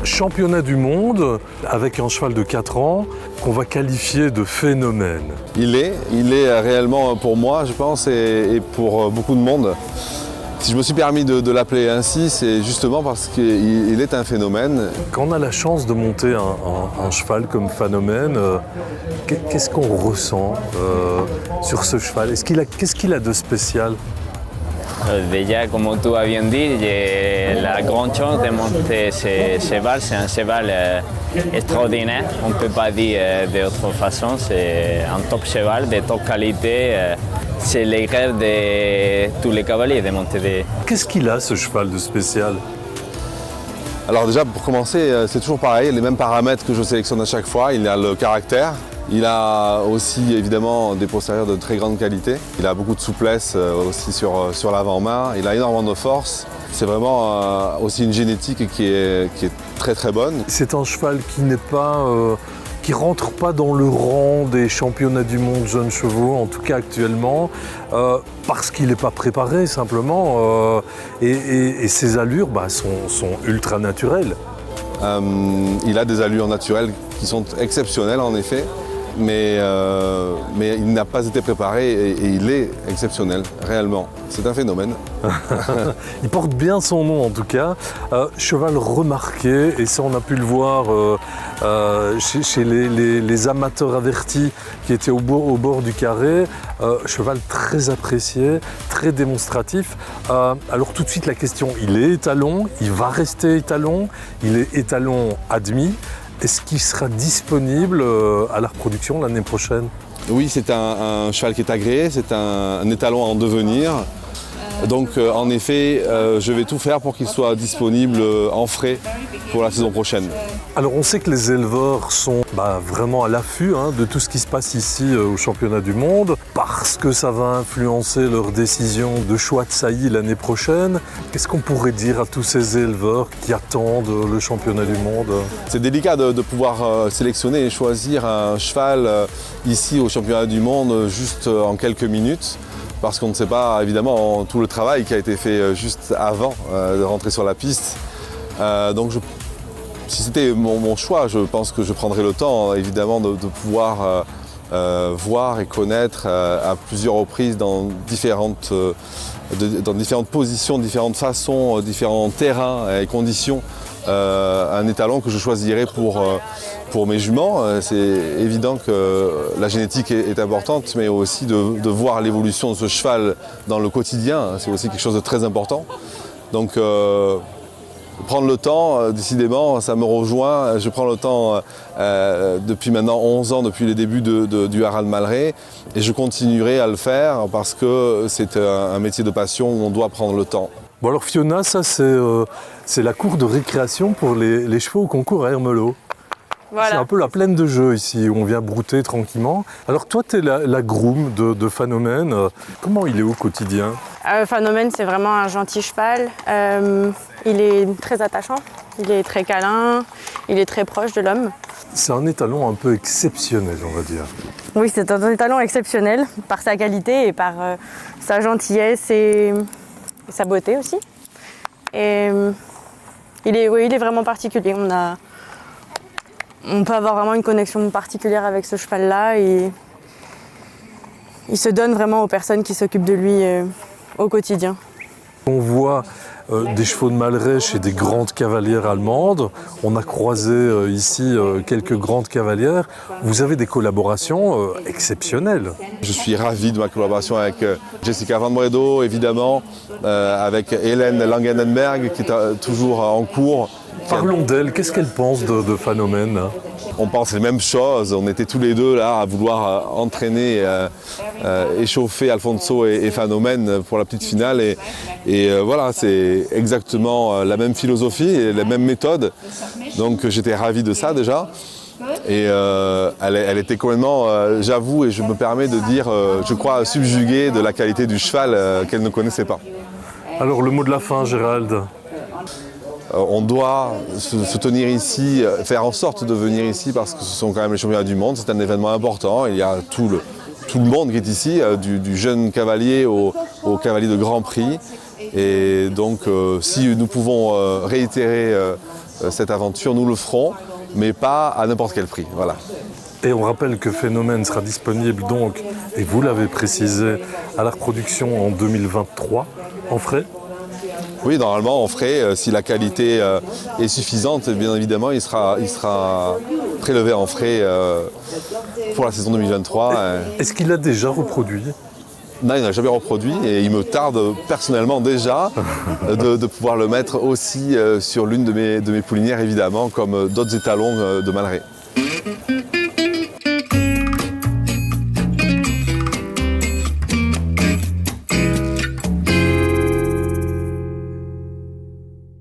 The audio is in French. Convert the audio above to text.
Championnat du monde avec un cheval de 4 ans qu'on va qualifier de phénomène. Il est réellement pour moi, je pense, et pour beaucoup de monde. Si je me suis permis de l'appeler ainsi, c'est justement parce qu'il est un phénomène. Quand on a la chance de monter un cheval comme phénomène, qu'est-ce qu'on ressent sur ce cheval? Qu'est-ce qu'il a de spécial? Déjà, comme tu as bien dit, j'ai la grande chance de monter ce cheval. C'est un cheval extraordinaire, on ne peut pas dire d'autre façon. C'est un top cheval de top qualité. C'est le rêve de tous les cavaliers de monter des... Qu'est-ce qu'il a, ce cheval de spécial? Alors déjà, pour commencer, c'est toujours pareil, les mêmes paramètres que je sélectionne à chaque fois. Il a le caractère, il a aussi évidemment des postérieurs de très grande qualité. Il a beaucoup de souplesse aussi sur l'avant-main, il a énormément de force. C'est vraiment aussi une génétique qui est très très bonne. C'est un cheval qui n'est pas... qui ne rentre pas dans le rang des championnats du monde jeunes chevaux, en tout cas actuellement, parce qu'il n'est pas préparé simplement, et ses allures sont ultra naturelles. Il a des allures naturelles qui sont exceptionnelles en effet, mais il n'a pas été préparé et il est exceptionnel, réellement. C'est un phénomène. Il porte bien son nom en tout cas. Cheval remarqué, et ça on a pu le voir chez les amateurs avertis qui étaient au bord du carré. Cheval très apprécié, très démonstratif. Alors tout de suite la question, il est étalon, il va rester étalon, il est étalon admis. Est-ce qu'il sera disponible à la reproduction l'année prochaine? Oui, c'est un cheval qui est agréé, c'est un étalon en devenir. Donc en effet, je vais tout faire pour qu'il soit disponible en frais pour la saison prochaine. Alors on sait que les éleveurs sont vraiment à l'affût de tout ce qui se passe ici au championnat du monde, parce que ça va influencer leur décision de choix de saillie l'année prochaine. Qu'est-ce qu'on pourrait dire à tous ces éleveurs qui attendent le championnat du monde? C'est délicat de pouvoir sélectionner et choisir un cheval ici au championnat du monde juste en quelques minutes, parce qu'on ne sait pas évidemment tout le travail qui a été fait juste avant de rentrer sur la piste. Donc si c'était mon choix, je pense que je prendrais le temps évidemment de pouvoir voir et connaître à plusieurs reprises dans différentes positions, différentes façons, différents terrains et conditions, un étalon que je choisirais pour mes juments. C'est évident que la génétique est importante, mais aussi de voir l'évolution de ce cheval dans le quotidien, c'est aussi quelque chose de très important. Donc prendre le temps, décidément, ça me rejoint. Je prends le temps depuis maintenant 11 ans, depuis les débuts du Harald Malray, et je continuerai à le faire parce que c'est un métier de passion où on doit prendre le temps. Bon alors Fiona, ça c'est la cour de récréation pour les chevaux au concours à Ermelot. Voilà. C'est un peu la plaine de jeu ici, où on vient brouter tranquillement. Alors toi, tu es la groom de Phénomène. Comment il est au quotidien? Phénomène, c'est vraiment un gentil cheval. Il est très attachant, il est très câlin, il est très proche de l'homme. C'est un étalon un peu exceptionnel, on va dire. Oui, c'est un étalon exceptionnel par sa qualité et par sa gentillesse et sa beauté aussi. Et il est vraiment particulier. On peut avoir vraiment une connexion particulière avec ce cheval-là et il se donne vraiment aux personnes qui s'occupent de lui au quotidien. On voit des chevaux de Malray chez des grandes cavalières allemandes. On a croisé ici quelques grandes cavalières. Vous avez des collaborations exceptionnelles. Je suis ravi de ma collaboration avec Jessica Van Bredow, évidemment, avec Hélène Langenenberg qui est toujours en cours. Parlons d'elle, qu'est-ce qu'elle pense de Phénomène? On pense les mêmes choses, on était tous les deux là à vouloir entraîner, échauffer Alfonso et Phénomène pour la petite finale. Et voilà, c'est exactement la même philosophie et la même méthode. Donc j'étais ravi de ça déjà. Et elle était complètement, j'avoue, et je me permets de dire, je crois, subjuguée de la qualité du cheval qu'elle ne connaissait pas. Alors le mot de la fin, Gérald? On doit se tenir ici, faire en sorte de venir ici parce que ce sont quand même les championnats du monde, c'est un événement important. Il y a tout le monde qui est ici, du jeune cavalier au cavalier de Grand Prix. Et donc si nous pouvons réitérer cette aventure, nous le ferons, mais pas à n'importe quel prix. Voilà. Et on rappelle que Phénomène sera disponible donc, et vous l'avez précisé, à la reproduction en 2023 en frais. Oui, normalement en frais, si la qualité est suffisante, bien évidemment, il sera prélevé en frais pour la saison 2023. Est-ce qu'il a déjà reproduit ? Non, il n'a jamais reproduit et il me tarde personnellement déjà de pouvoir le mettre aussi sur l'une de mes poulinières, évidemment, comme d'autres étalons de Malleray.